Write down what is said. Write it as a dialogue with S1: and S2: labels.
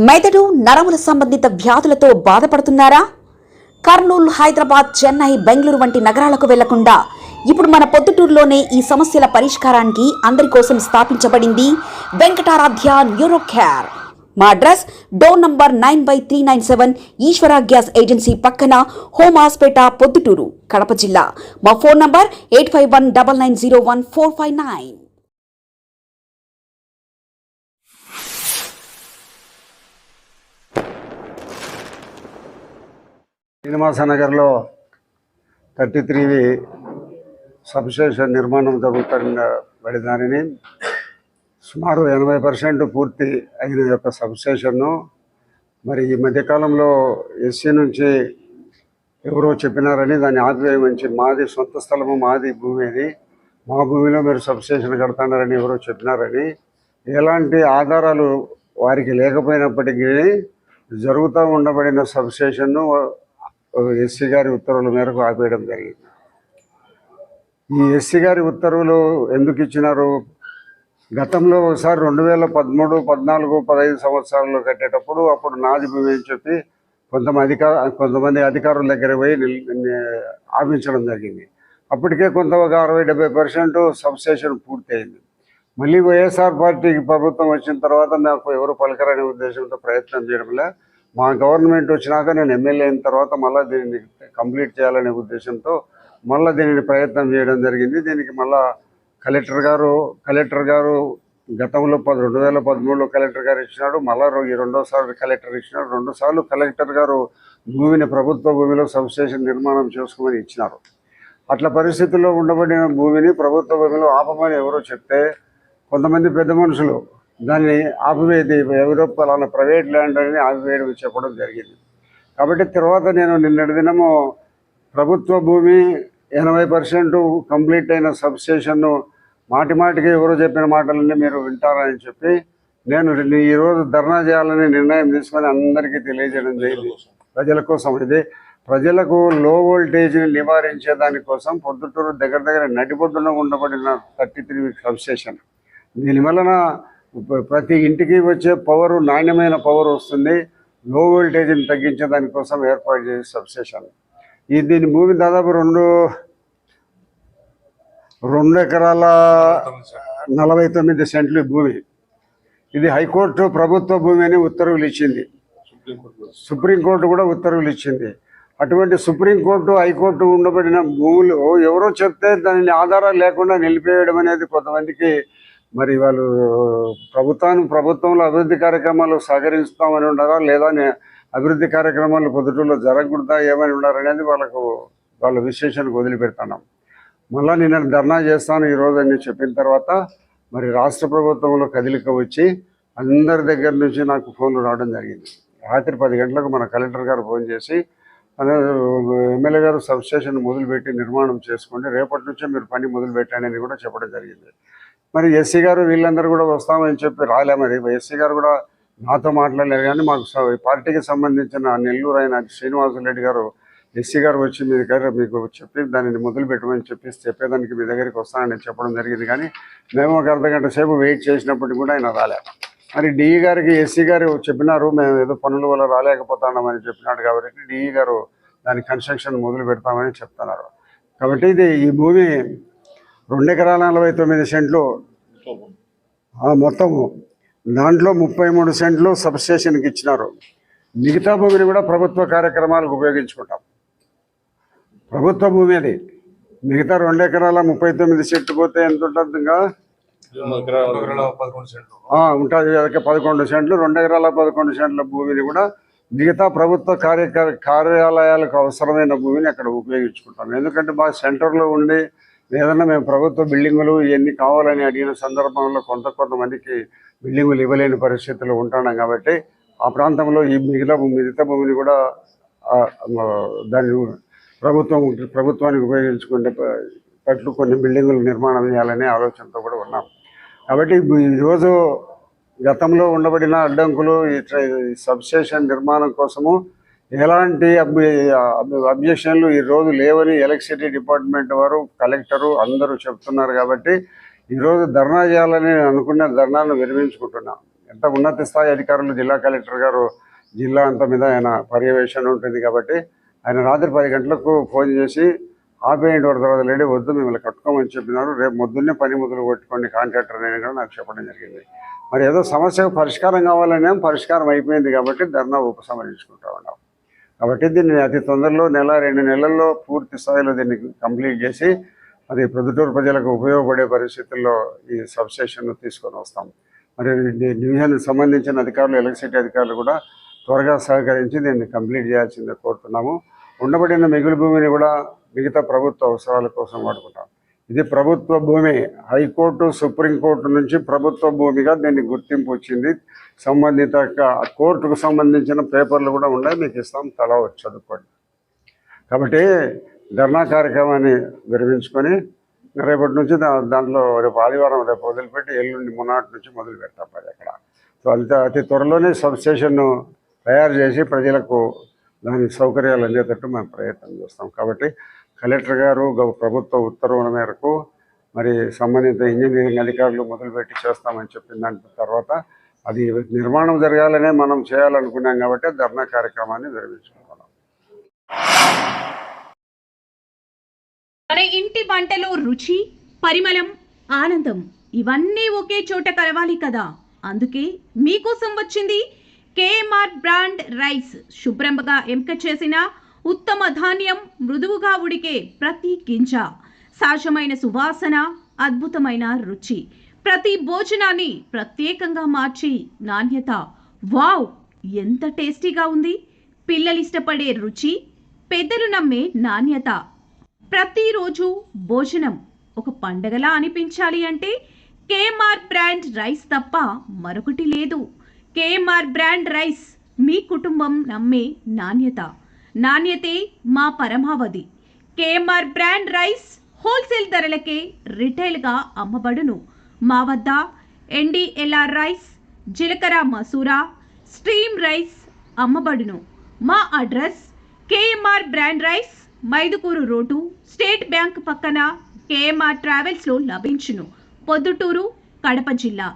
S1: మెదడు నరముల సంబంధిత వ్యాధులతో బాధపడుతున్నారా? కర్నూలు, హైదరాబాద్, చెన్నై, బెంగళూరు వంటి నగరాలకు వెళ్లకుండా ఇప్పుడు మన పొద్దుటూరులోనే ఈ సమస్యల పరిష్కారానికి అందరి కోసం స్థాపించబడింది వెంకటారాధ్య న్యూరో కేర్. మా అడ్రస్ డోర్ నంబర్ 9/397 ఈశ్వర గ్యాస్ ఏజెన్సీ పక్కన, హోమాస్పేట, పొద్దుటూరు, కడప జిల్లా. మా ఫోన్ నంబర్ 8519901459.
S2: శ్రీనివాసనగర్లో 33 సబ్స్టేషన్ నిర్మాణం జరుగుతున్న దానిని సుమారు 80% పూర్తి అయిన యొక్క సబ్స్టేషన్ను మరి ఈ మధ్యకాలంలో ఎస్సీ నుంచి ఎవరో చెప్పినారని దాన్ని ఆపివేయమని, మాది సొంత స్థలము, మాది భూమి, అది మా భూమిలో మీరు సబ్స్టేషన్ కడతాడారని ఎవరో చెప్పినారని, ఎలాంటి ఆధారాలు వారికి లేకపోయినప్పటికీ జరుగుతూ ఉండబడిన సబ్స్టేషన్ను ఎస్సీ గారి ఉత్తర్వుల మేరకు ఆపేయడం జరిగింది. ఈ ఎస్సీ గారి ఉత్తర్వులు ఎందుకు ఇచ్చినారు? గతంలో ఒకసారి 2013, 14, 15 సంవత్సరాల్లో కట్టేటప్పుడు అప్పుడు నాది భూమి అని చెప్పి కొంతమంది అధికారుల దగ్గర పోయి ఆపించడం జరిగింది. అప్పటికే కొంత ఒక 60-70% సబ్స్టేషన్ పూర్తయింది. మళ్ళీ వైఎస్ఆర్ పార్టీకి ప్రభుత్వం వచ్చిన తర్వాత నాకు ఎవరు పలకరనే ఉద్దేశంతో ప్రయత్నం చేయడంలే. మా గవర్నమెంట్ వచ్చినాక నేను ఎమ్మెల్యే అయిన తర్వాత మళ్ళీ దీన్ని కంప్లీట్ చేయాలనే ఉద్దేశంతో మళ్ళీ దీనిని ప్రయత్నం చేయడం జరిగింది. దీనికి మళ్ళా కలెక్టర్ గారు గతంలో 2013లో కలెక్టర్ గారు ఇచ్చినాడు, మళ్ళీ ఈ రెండోసారి కలెక్టర్ ఇచ్చినాడు. 2 సార్లు కలెక్టర్ గారు భూమిని ప్రభుత్వ భూమిలో సబ్స్టేషన్ నిర్మాణం చేసుకోమని ఇచ్చినారు. అట్లా పరిస్థితుల్లో ఉండబడిన భూమిని ప్రభుత్వ భూమిలో ఆపమని ఎవరో చెప్తే కొంతమంది పెద్ద మనుషులు దాన్ని ఆపివేది, ఎవరో పలానా ప్రైవేట్ ల్యాండ్ అని ఆపివేయడం చెప్పడం జరిగింది. కాబట్టి తర్వాత నేను నిన్నటి దినము ప్రభుత్వ భూమి 80% కంప్లీట్ అయిన సబ్స్టేషన్ను మాటికి ఎవరో చెప్పిన మాటలన్నీ మీరు వింటారని చెప్పి నేను ఈరోజు ధర్నా చేయాలని నిర్ణయం తీసుకొని అందరికీ తెలియజేయడం జరిగింది. ప్రజల కోసం, ఇది ప్రజలకు లో వోల్టేజ్ని నివారించే దానికోసం పొద్దుటూరు దగ్గర నడిబొడ్డున ఉండబడిన 33 సబ్స్టేషన్. దీనివలన ప్రతి ఇంటికి వచ్చే పవరు నాణ్యమైన పవర్ వస్తుంది. లో వోల్టేజ్ని తగ్గించే దానికోసం ఏర్పాటు చేసే సబ్స్టేషన్. దీని భూమి దాదాపు 2 ఎకరాల 49 సెంట్లు భూమి. ఇది హైకోర్టు ప్రభుత్వ భూమి అని ఉత్తర్వులు ఇచ్చింది, సుప్రీంకోర్టు కూడా ఉత్తర్వులు ఇచ్చింది. అటువంటి సుప్రీంకోర్టు, హైకోర్టు ఉండబడిన భూములు ఎవరో చెప్తే దానిని ఆధారాలు లేకుండా నిలిపేయడం అనేది కొంతమందికి, మరి వాళ్ళు ప్రభుత్వంలో అభివృద్ధి కార్యక్రమాలు సహకరిస్తామని ఉన్నారా, లేదా అభివృద్ధి కార్యక్రమాలు పొద్దుటూరులో జరగకూడదా, ఏమని ఉన్నారనేది వాళ్ళ విశ్లేషణకు వదిలిపెడుతున్నాం. మళ్ళీ నేను ధర్నా చేస్తాను ఈరోజు అని చెప్పిన తర్వాత మరి రాష్ట్ర ప్రభుత్వంలో కదిలిక వచ్చి అందరి దగ్గర నుంచి నాకు ఫోన్లు రావడం జరిగింది. రాత్రి 10 గంటలకు మన కలెక్టర్ గారు ఫోన్ చేసి, ఎమ్మెల్యే గారు సబ్స్టేషన్ మొదలుపెట్టి నిర్మాణం చేసుకోండి, రేపటి నుంచే మీరు పని మొదలుపెట్టండి అని కూడా చెప్పడం జరిగింది. మరి ఎస్సీ గారు వీళ్ళందరూ కూడా వస్తామని చెప్పి రాలే. మరి ఎస్సీ గారు కూడా నాతో మాట్లాడలేరు. కానీ మాకు పార్టీకి సంబంధించిన నెల్లూరు అయిన శ్రీనివాసరెడ్డి గారు, ఎస్సీ గారు వచ్చి మీ దగ్గర మీకు చెప్పి దానిని మొదలు పెట్టమని చెప్పేదానికి మీ దగ్గరికి వస్తానని చెప్పడం జరిగింది. కానీ మేము ఒక అర్ధగంట సేపు వెయిట్ చేసినప్పటికీ కూడా ఆయన రాలే. మరి డిఈ గారికి ఎస్సీ గారు చెప్పినారు, మేము ఏదో పనుల వల్ల రాలేకపోతున్నామని చెప్పినాడు. కాబట్టి డిఈ గారు దాని కన్స్ట్రక్షన్ మొదలు పెడతామని చెప్తున్నారు. కాబట్టి ఈ భూమి 2 ఎకరాల 49 సెంట్లు మొత్తము, దాంట్లో 33 సెంట్లు సబ్స్టేషన్కి ఇచ్చినారు. మిగతా భూమిని కూడా ప్రభుత్వ కార్యక్రమాలకు ఉపయోగించుకుంటాం. ప్రభుత్వ భూమి అది. మిగతా 2 ఎకరాల 39 సెంట్లు పోతే ఎంత ఉంటుంది? ఇంకా ఉంటుంది. అదొక 11 సెంట్లు, 2 ఎకరాల 11 సెంట్ల భూమిని కూడా మిగతా ప్రభుత్వ కార్యాలయాలకు అవసరమైన భూమిని అక్కడ ఉపయోగించుకుంటాం. ఎందుకంటే మా సెంటర్లో ఉండి ఏదన్నా మేము ప్రభుత్వ బిల్డింగులు ఇవన్నీ కావాలని అడిగిన సందర్భంలో కొంతమందికి బిల్డింగులు ఇవ్వలేని పరిస్థితులు ఉంటున్నాం. కాబట్టి ఆ ప్రాంతంలో ఈ మిగతా భూమిని కూడా దాన్ని ప్రభుత్వానికి ఉపయోగించుకునే పట్లు కొన్ని బిల్డింగులు నిర్మాణం చేయాలనే ఆలోచనతో కూడా ఉన్నాం. కాబట్టి ఈరోజు గతంలో ఉండబడిన అడ్డంకులు, ఈ సబ్స్టేషన్ నిర్మాణం కోసము ఎలాంటి అబ్జెక్షన్లు ఈరోజు లేవని ఎలక్ట్రిసిటీ డిపార్ట్మెంట్ వారు, కలెక్టరు అందరూ చెప్తున్నారు. కాబట్టి ఈరోజు ధర్నా చేయాలని అనుకున్న ధర్నాను విరమించుకుంటున్నాం. ఎంత ఉన్నత స్థాయి అధికారులు, జిల్లా కలెక్టర్ గారు జిల్లా అంతా మీద ఆయన పర్యవేక్షణ ఉంటుంది కాబట్టి ఆయన రాత్రి 10 గంటలకు ఫోన్ చేసి ఆపేయండి తర్వాత లేడీ వద్దు మిమ్మల్ని కట్టుకోమని చెప్పినారు, రేపు పొద్దున్నే పని మొదలు కొట్టుకోండి కాంట్రాక్టర్ అని కూడా నాకు చెప్పడం జరిగింది. మరి ఏదో సమస్యకు పరిష్కారం కావాలనే పరిష్కారం అయిపోయింది కాబట్టి ధర్నా ఉపసంహరించుకుంటా ఉన్నాం. కాబట్టి దీన్ని అతి తొందరలో 1-2 నెలల్లో పూర్తి స్థాయిలో దీన్ని కంప్లీట్ చేసి అది ప్రొద్దుటూరు ప్రజలకు ఉపయోగపడే పరిస్థితుల్లో ఈ సబ్స్టేషన్ను తీసుకొని వస్తాం. మరి డివిజన్కి సంబంధించిన అధికారులు, ఎలక్ట్రిసిటీ అధికారులు కూడా త్వరగా సహకరించి దీన్ని కంప్లీట్ చేయాల్సిందే కోరుతున్నాము. ఉండబడిన మిగులు భూమిని కూడా మిగతా ప్రభుత్వ అవసరాల కోసం వాడుకుంటాం. ఇది ప్రభుత్వ భూమి, హైకోర్టు, సుప్రీంకోర్టు నుంచి ప్రభుత్వ భూమిగా దీన్ని గుర్తింపు వచ్చింది. సంబంధిత కోర్టుకు సంబంధించిన పేపర్లు కూడా ఉన్నాయి, మీకు ఇస్తాం, తలా వచ్చి చదువుకోండి. కాబట్టి ధర్నా కార్యక్రమాన్ని విరమించుకొని రేపటి నుంచి దాంట్లో రేపు ఆదివారం రేపు వదిలిపెట్టి ఎల్లుండి మునాటి నుంచి మొదలు పెడతాం మరి అక్కడ. సో అతి త్వరలోనే సబ్స్టేషన్ను తయారు చేసి ప్రజలకు దాని సౌకర్యాలు అందేటట్టు మేము ప్రయత్నం చేస్తాం. కాబట్టి కలెక్టర్ గారు ప్రభుత్వ ఉత్తర్వుల మేరకు మరి సంబంధిత ఇంజనీరింగ్ అధికారులు మొదలుపెట్టి చేస్తామని చెప్పిన దాని తర్వాత అది నిర్మాణం జరగాలనే మనం చేయాలనుకున్నాం కాబట్టి ధర్నా కార్యక్రమాన్ని విరమించుకుంటున్నాం.
S3: మన ఇంటి వంటలో రుచి, పరిమళం, ఆనందం ఇవన్నీ ఒకే చోట కలవాలి కదా. అందుకే మీకోసం వచ్చింది కేఎంఆర్ బ్రాండ్ రైస్. శుభ్రంగా ఎంపిక చేసిన ఉత్తమ ధాన్యం, మృదువుగా ఉడికే ప్రతి గింజ, సహజమైన సువాసన, అద్భుతమైన రుచి, ప్రతి భోజనాన్ని ప్రత్యేకంగా మార్చి నాణ్యత. వావ్, ఎంత టేస్టీగా ఉంది! పిల్లలు ఇష్టపడే రుచి, పెద్దలు నమ్మే నాణ్యత. ప్రతిరోజు భోజనం ఒక పండగలా అనిపించాలి అంటే కేఎంఆర్ బ్రాండ్ రైస్ తప్ప మరొకటి లేదు. కేఎంఆర్ బ్రాండ్ రైస్, మీ కుటుంబం నమ్మే నాణ్యత. నాణ్యతే మా పరమావధి. కేఎంఆర్ బ్రాండ్ రైస్ హోల్సేల్ ధరలకే రిటైల్గా అమ్మబడును. మా వద్ద NDLR రైస్, జీలకర్ర మసూరా, స్ట్రీమ్ రైస్ అమ్మబడును. మా address KMR brand rice, Mydukur road, state bank పక్కన, కేఎంఆర్ ట్రావెల్స్లో లభించును. పొద్దుటూరు, కడప జిల్లా.